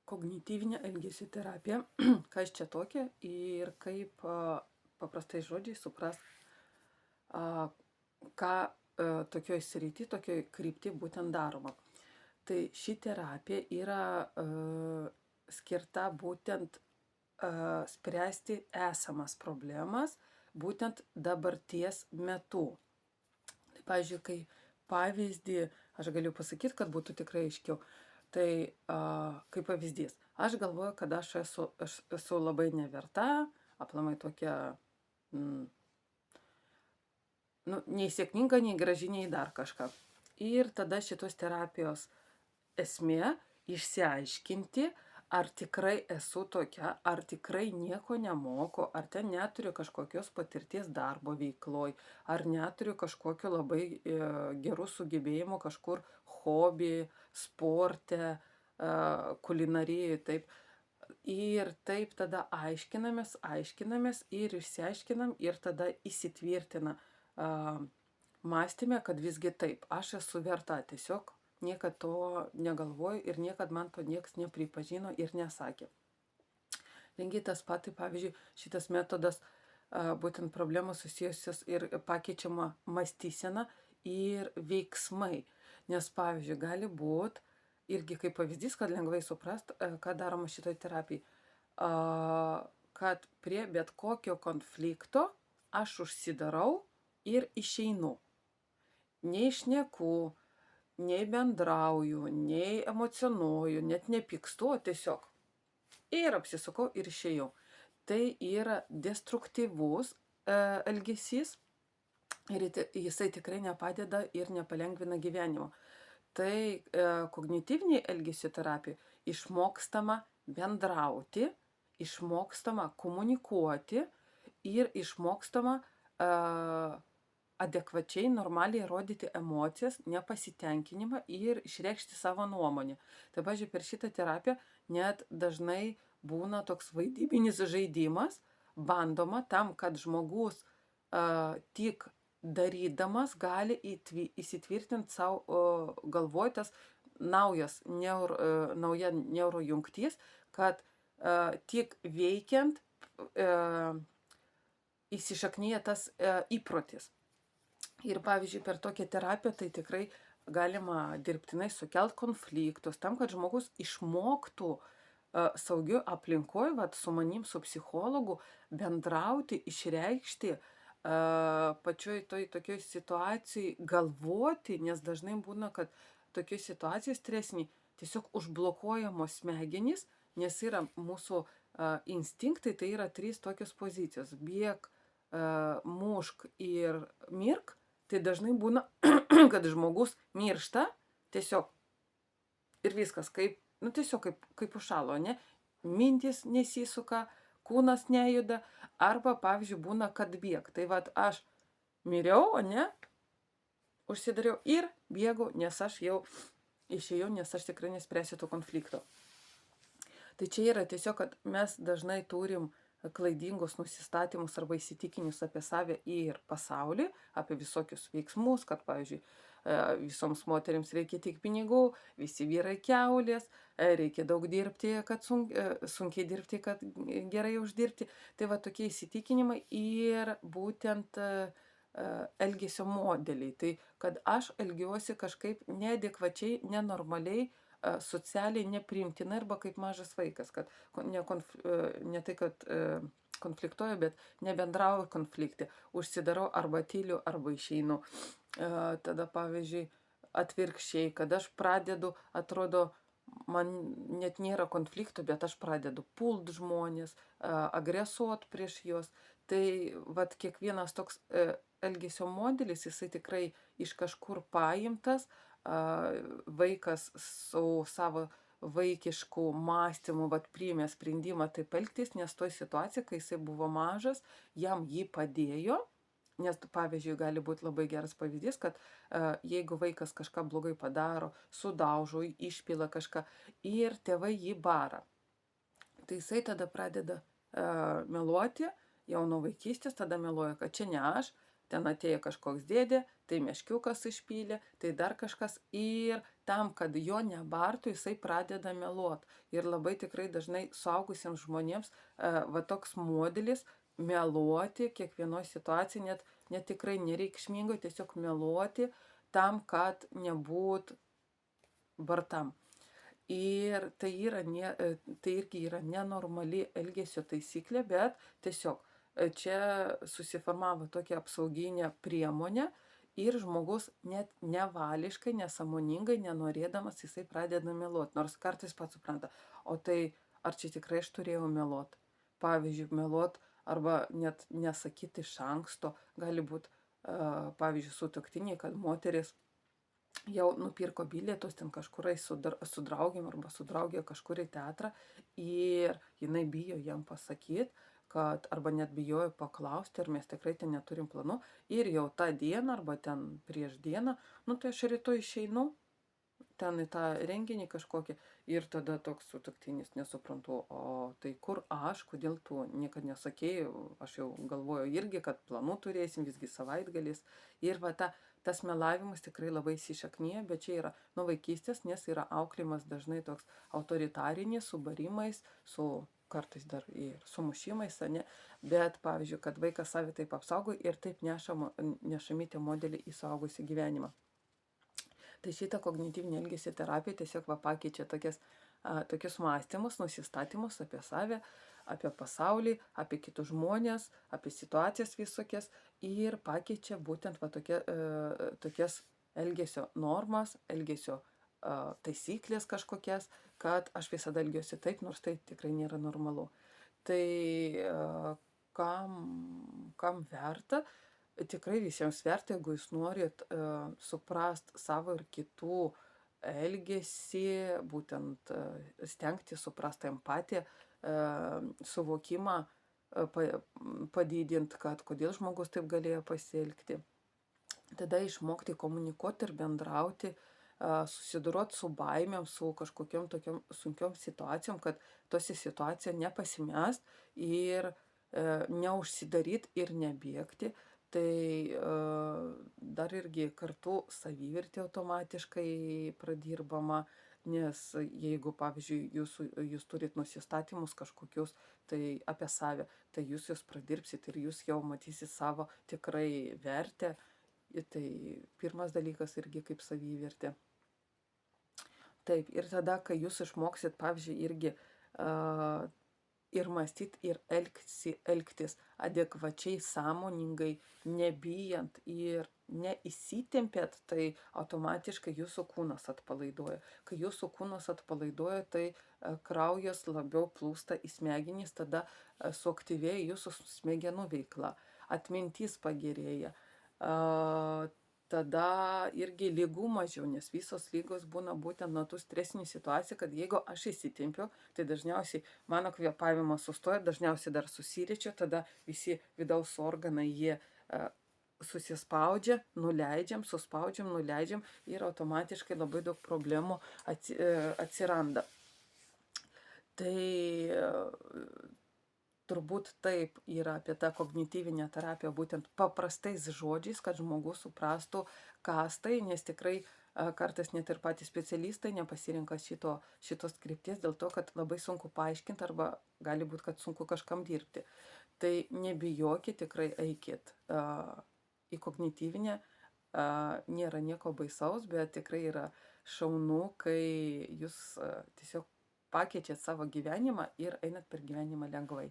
Kognityvinė elgesio terapija, kas čia tokia ir kaip paprastais žodžiais suprast, ką tokioj srity, tokioj krypty būtent daroma. Tai ši terapija yra skirta būtent spręsti esamas problemas, būtent dabarties metu. Tai, pavyzdžiui, kai pavyzdį, aš galiu pasakyti, kad būtų tikrai aiškiau. Tai kaip pavyzdys, aš galvoju, kad aš esu labai neverta, aplamai tokia, nei sėkminga, nei graži, nei dar kažką. Ir tada šitos terapijos esmė išsiaiškinti, ar tikrai esu tokia, ar tikrai nieko nemoku, ar ten neturiu kažkokios patirties darbo veikloj, ar neturiu kažkokio labai gerų sugebėjimų kažkur hobį, sporte, kulinarijai, taip. Ir taip tada aiškinamės ir išsiaiškinam ir tada įsitvirtina mąstyme, kad visgi taip, aš esu verta, tiesiog niekad to negalvoju ir niekad man to nieks nepripažino ir nesakė. Lygiai tas pat, tai pavyzdžiui, šitas metodas būtent problemų susijusios ir pakeičiama mąstysena ir veiksmai. Nes, pavyzdžiui, gali būti, irgi kaip pavyzdys, kad lengvai suprast, ką daroma šitoj terapijai, kad prie bet kokio konflikto aš užsidarau ir išeinu. Nei šneku, nei bendrauju, nei emocionuoju, net nepykstu, o tiesiog. Ir apsisukau ir išėjau. Tai yra destruktyvus elgesys ir jisai tikrai nepadeda ir nepalengvina gyvenimo. Tai kognityviniai elgesio terapija išmokstama bendrauti, išmokstama komunikuoti ir išmokstama adekvačiai, normaliai rodyti emocijas, nepasitenkinimą ir išreikšti savo nuomonę. Tai, pavyzdžiui, per šitą terapiją net dažnai būna toks vaidybinis žaidimas, bandoma tam, kad žmogus tik darydamas gali įsitvirtinti savo galvoj tas nauja neurojungtis, kad tik veikiant įsišaknyja tas įprotis. Ir, pavyzdžiui, per tokią terapiją tai tikrai galima dirbtinai sukelt konfliktus, tam, kad žmogus išmoktų saugiu aplinkoj, su manim, su psichologu, bendrauti, išreikšti pačioj tokioj situacijai, galvoti, nes dažnai būna, kad tokioj situacijai stresiniai tiesiog užblokuojamos smegenys, nes yra mūsų instinktai, tai yra 3 tokios pozicijos: bėk, mušk ir mirk. Tai dažnai būna, kad žmogus miršta tiesiog ir viskas, tiesiog kaip užšalo, ne? Mintys nesisuka, kūnas nejuda, arba, pavyzdžiui, būna, kad bėg. Tai aš miriau, ne? Užsidariau ir bėgu, nes aš jau išėjau, nes aš tikrai nespręsiu to konflikto. Tai čia yra tiesiog, kad mes dažnai turim klaidingus nusistatymus arba įsitikinimus apie save ir pasaulį, apie visokius veiksmus, kad, pavyzdžiui, visoms moterims reikia tik pinigų, visi vyrai kiaulės, reikia daug dirbti, kad sunkiai dirbti, kad gerai uždirbti. Tai tokie įsitikinimai ir būtent elgesio modeliai. Tai, kad aš elgiuosi kažkaip neadekvačiai, nenormaliai, socialiai nepriimtina arba kaip mažas vaikas, kad ne tai, kad konfliktuoju, bet nebendrauju konflikte, užsidarau arba tyliu, arba išeinu. Tada, pavyzdžiui, atvirkščiai, kad aš pradedu, atrodo, man net nėra konfliktų, bet aš pradedu pult žmonės, agresuot prieš juos. Tai kiekvienas toks elgesio modelis, jisai tikrai iš kažkur paimtas, vaikas su savo vaikišku mąstymu priėmė sprendimą taip elgtis, nes toj situacijai, kai jisai buvo mažas, jam jį padėjo. Nes, pavyzdžiui, gali būti labai geras pavyzdys, kad jeigu vaikas kažką blogai padaro, sudaužo, išpila kažką ir tėvai jį bara, tai jisai tada pradeda meluoti, jau nuo vaikystės tada meluoja, kad čia ne aš, ten atėjo kažkoks dėdė, tai meškiukas išpylė, tai dar kažkas ir tam, kad jo nebartų, jisai pradeda meluot. Ir labai tikrai dažnai suaugusiems žmonėms va toks modelis meluoti kiekvienoj situacijai, net tikrai nereikšmingai, tiesiog meluoti tam, kad nebūt bartam. Ir tai irgi yra nenormali elgesio taisyklė, bet tiesiog čia susiformavo tokia apsauginė priemonė ir žmogus net nevališkai, nesąmoningai, nenorėdamas, jisai pradeda meluot, nors kartais pats supranta, o tai ar čia tikrai aš turėjau meluot? Pavyzdžiui, meluot arba net nesakyti iš anksto, gali būt, pavyzdžiui, sutuoktiniai, kad moteris jau nupirko bilietus ten kažkur eis su draugėm arba su draugė kažkur į teatrą ir jinai bijo jam pasakyt, kad arba net bijojo paklausti, ar mes tikrai ten neturim planų ir jau tą dieną arba ten prieš dieną, nu tai aš rytoj išeinu ten į tą renginį kažkokį ir tada toks sutuoktinis nesuprantu, o tai kur aš, kodėl tu niekad nesakei, aš jau galvoju irgi, kad planų turėsim, visgi savaitgalis ir va tas melavimas tikrai labai įsišaknyja, bet čia yra nuo vaikystės, nes yra auklėjimas dažnai toks autoritarinis, su barimais, su kartais dar ir sumušimais, ane, bet pavyzdžiui, kad vaikas savį taip apsaugo ir taip nešami tie modeliai į suaugusį gyvenimą. Tai šitą kognityvinę elgesio terapiją tiesiog va pakeičia tokius mąstymus, nusistatymus apie save, apie pasaulį, apie kitus žmonės, apie situacijas visokias ir pakeičia būtent va tokias elgesio normas, elgesio taisyklės kažkokias, kad aš visada elgiuosi taip, nors tai tikrai nėra normalu. Tai kam verta? Tikrai visiems verta, jeigu jūs norit suprast savo ir kitų elgesį, būtent stengti suprast empatiją, suvokimą padidint, kad kodėl žmogus taip galėjo pasielgti. Tada išmokti komunikuoti ir bendrauti, susidorot su baimėm, su kažkokiom tokiom sunkiom situacijom, kad tose situacijose nepasimest ir neužsidaryt ir nebėgti. Tai dar irgi kartu savivertė automatiškai pradirbama, nes jeigu, pavyzdžiui, jūs turit nusistatymus kažkokius tai apie save, tai jūs juos pradirbsit ir jūs jau matysit savo tikrai vertę. Tai pirmas dalykas irgi kaip savivertė. Taip, ir tada, kai jūs išmoksit, pavyzdžiui, irgi ir mąstyt, ir elgtis adekvačiai, sąmoningai, nebijant ir neįsitempėt, tai automatiškai jūsų kūnas atpalaiduoja. Kai jūsų kūnas atpalaiduoja, tai kraujas labiau plūsta į smegenis, tada suaktyvėja jūsų smegenų veikla, atmintis pagerėja. Tada irgi lygų mažiau, nes visos lygos būna būtent nuo tų stresinių situacijų, kad jeigu aš įsitempiu, tai dažniausiai mano kvėpavimas sustoja, dažniausiai dar susiriečia, tada visi vidaus organai jie susispaudžia, suspaudžiam, nuleidžiam ir automatiškai labai daug problemų atsiranda. Tai turbūt taip yra apie tą kognityvinę terapiją, būtent paprastais žodžiais, kad žmogus suprastų, kas tai, nes tikrai kartais net ir patys specialistai nepasirinka šitos krypties dėl to, kad labai sunku paaiškinti arba gali būti, kad sunku kažkam dirbti. Tai nebijokit, tikrai eikit į kognityvinę, nėra nieko baisaus, bet tikrai yra šaunu, kai jūs tiesiog pakeičiat savo gyvenimą ir einat per gyvenimą lengvai.